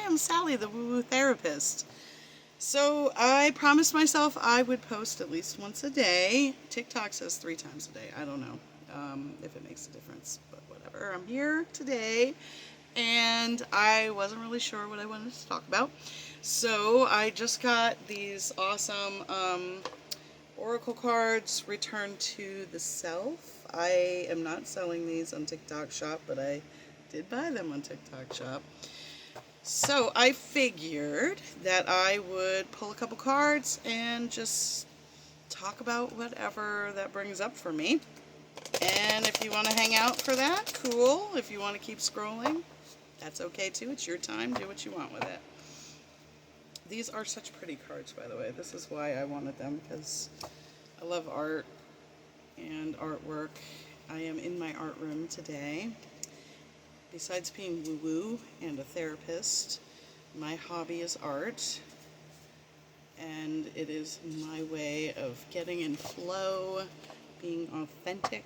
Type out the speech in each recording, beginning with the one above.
am Sally, the Woo Woo Therapist. So I promised myself I would post at least once a day. TikTok says 3 times a day. I don't know if it makes a difference, but whatever. I'm here today, and I wasn't really sure what I wanted to talk about. So I just got these awesome Oracle cards returned to the self. I am not selling these on TikTok Shop, but I did buy them on TikTok Shop. So I figured that I would pull a couple cards and just talk about whatever that brings up for me. And if you want to hang out for that, cool. If you want to keep scrolling, that's okay too. It's your time. Do what you want with it. These are such pretty cards, by the way. This is why I wanted them, because I love art and artwork. I am in my art room today. Besides being woo-woo and a therapist, my hobby is art, and it is my way of getting in flow, being authentic,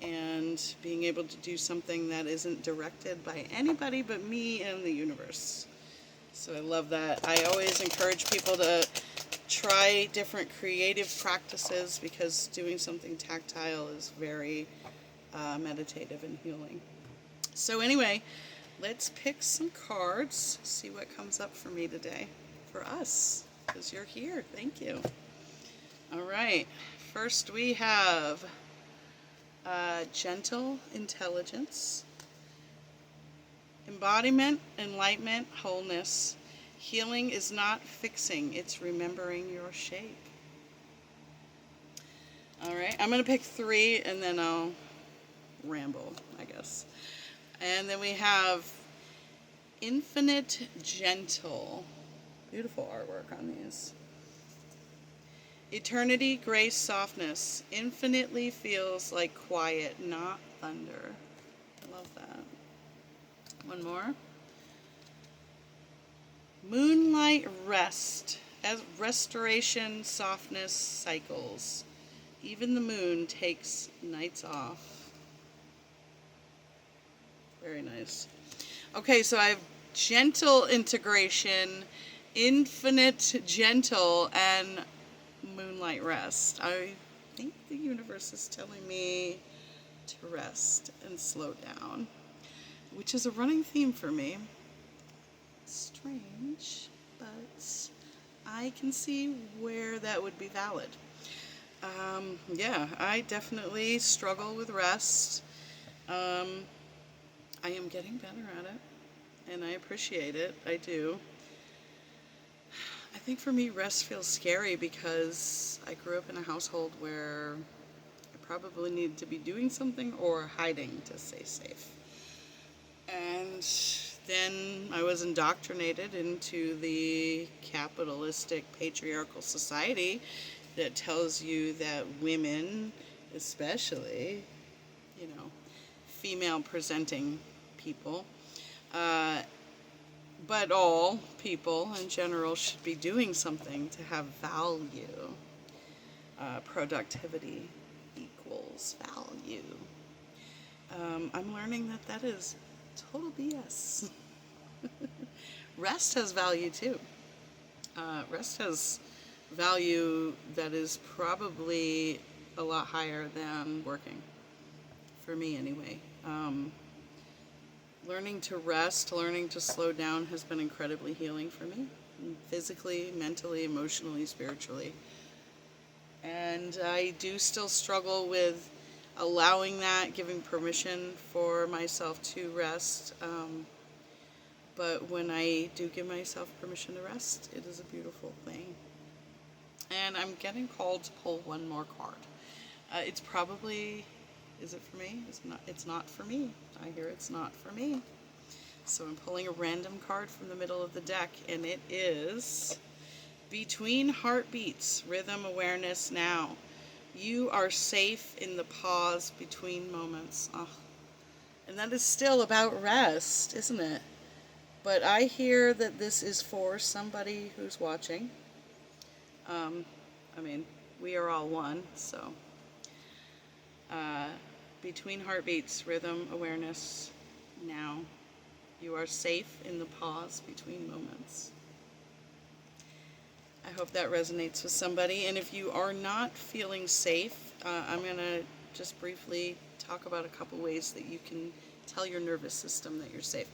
and being able to do something that isn't directed by anybody but me and the universe. So I love that. I always encourage people to try different creative practices, because doing something tactile is very meditative and healing. So anyway, let's pick some cards, see what comes up for me today, for us, because you're here. Thank you. All right, first we have gentle intelligence, embodiment, enlightenment, wholeness. Healing is not fixing, it's remembering your shape. All right, I'm going to pick 3 and then I'll ramble, I guess. And then we have infinite gentle. Beautiful artwork on these. Eternity, grace, softness. Infinitely feels like quiet, not thunder. I love that. One more. Moonlight rest. As restoration, softness, cycles. Even the moon takes nights off. Very nice. Okay, so I have gentle integration, infinite gentle, and moonlight rest. I think the universe is telling me to rest and slow down, which is a running theme for me. Strange, but I can see where that would be valid. Yeah, I definitely struggle with rest. I am getting better at it, and I appreciate it. I do. I think for me, rest feels scary because I grew up in a household where I probably needed to be doing something or hiding to stay safe. And then I was indoctrinated into the capitalistic patriarchal society that tells you that women, especially, female presenting people, but all people in general should be doing something to have value. Productivity equals value. I'm learning that that is total BS. Rest has value too. Rest has value that is probably a lot higher than working, for me anyway. Learning to rest, learning to slow down has been incredibly healing for me, physically, mentally, emotionally, spiritually. And I do still struggle with allowing that, giving permission for myself to rest. But when I do give myself permission to rest, it is a beautiful thing. And I'm getting called to pull one more card. It's probably, is it for me? It's not for me. I hear it's not for me. So I'm pulling a random card from the middle of the deck, and it is Between Heartbeats, Rhythm Awareness Now. You are safe in the pause between moments. Oh. And that is still about rest, isn't it? But I hear that this is for somebody who's watching. We are all one, so. Between Heartbeats, Rhythm Awareness Now. You are safe in the pause between moments. I hope that resonates with somebody. And if you are not feeling safe, I'm going to just briefly talk about a couple ways that you can tell your nervous system that you're safe.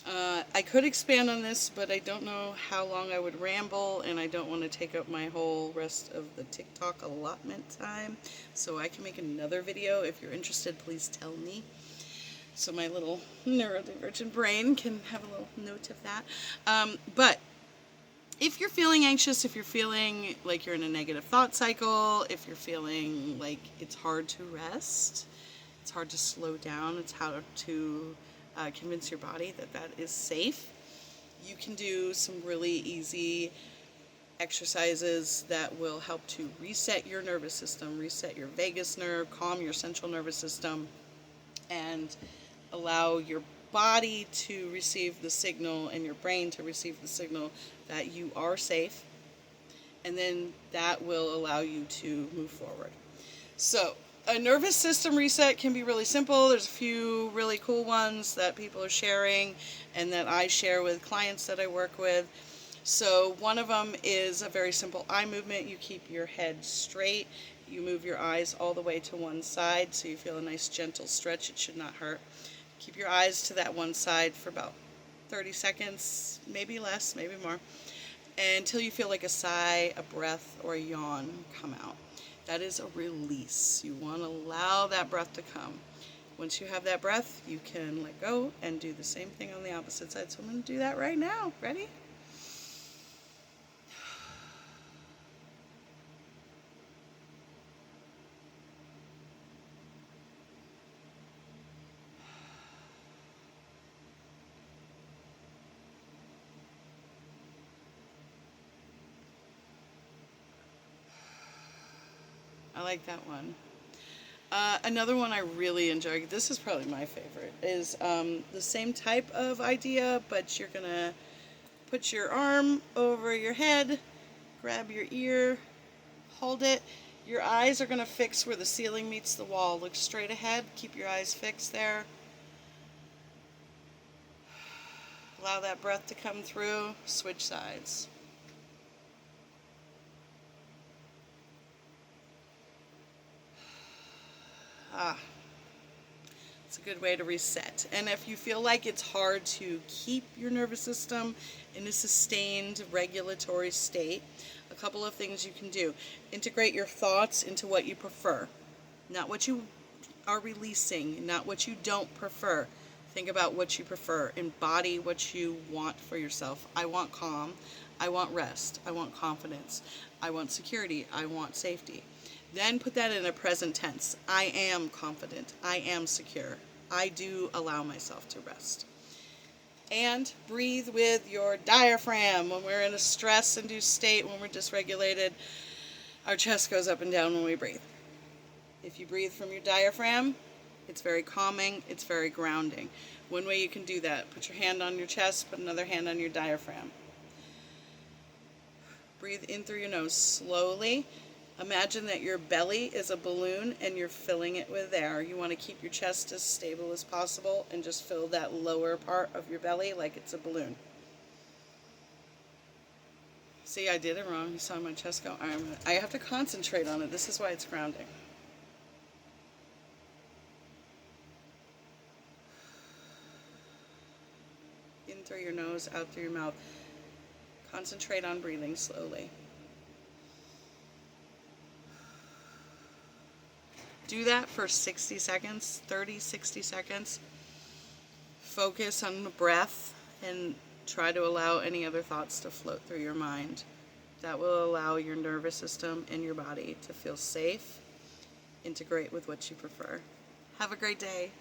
I could expand on this, but I don't know how long I would ramble, and I don't want to take up my whole rest of the TikTok allotment time. So I can make another video. If you're interested, please tell me, so my little neurodivergent brain can have a little note of that. But if you're feeling anxious, if you're feeling like you're in a negative thought cycle, if you're feeling like it's hard to rest, it's hard to slow down, it's hard to convince your body that that is safe, you can do some really easy exercises that will help to reset your nervous system, reset your vagus nerve, calm your central nervous system, and allow your body to receive the signal and your brain to receive the signal that you are safe, and then that will allow you to move forward. So a nervous system reset can be really simple. There's a few really cool ones that people are sharing and that I share with clients that I work with. So one of them is a very simple eye movement. You keep your head straight. You move your eyes all the way to one side so you feel a nice gentle stretch. It should not hurt. Keep your eyes to that one side for about 30 seconds, maybe less, maybe more, until you feel like a sigh, a breath, or a yawn come out. That is a release. You want to allow that breath to come. Once you have that breath, you can let go and do the same thing on the opposite side. So I'm going to do that right now. Ready? I like that one. Another one I really enjoy, this is probably my favorite, is the same type of idea, but you're going to put your arm over your head, grab your ear, hold it. Your eyes are going to fix where the ceiling meets the wall. Look straight ahead. Keep your eyes fixed there. Allow that breath to come through. Switch sides. It's a good way to reset. And if you feel like it's hard to keep your nervous system in a sustained regulatory state, a couple of things you can do. Integrate your thoughts into what you prefer, not what you are releasing, not what you don't prefer. Think about what you prefer. Embody what you want for yourself. I want calm. I want rest. I want confidence. I want security. I want safety. Then put that in a present tense. I am confident. I am secure. I do allow myself to rest. And breathe with your diaphragm. When we're in a stress-induced state, when we're dysregulated, our chest goes up and down when we breathe. If you breathe from your diaphragm, it's very calming, it's very grounding. One way you can do that, put your hand on your chest, put another hand on your diaphragm. Breathe in through your nose slowly. Imagine that your belly is a balloon and you're filling it with air. You want to keep your chest as stable as possible and just fill that lower part of your belly like it's a balloon. See, I did it wrong. You saw my chest go. I have to concentrate on it. This is why it's grounding. In through your nose, out through your mouth. Concentrate on breathing slowly. Do that for 60 seconds, 30, 60 seconds. Focus on the breath and try to allow any other thoughts to float through your mind. That will allow your nervous system and your body to feel safe, integrate with what you prefer. Have a great day.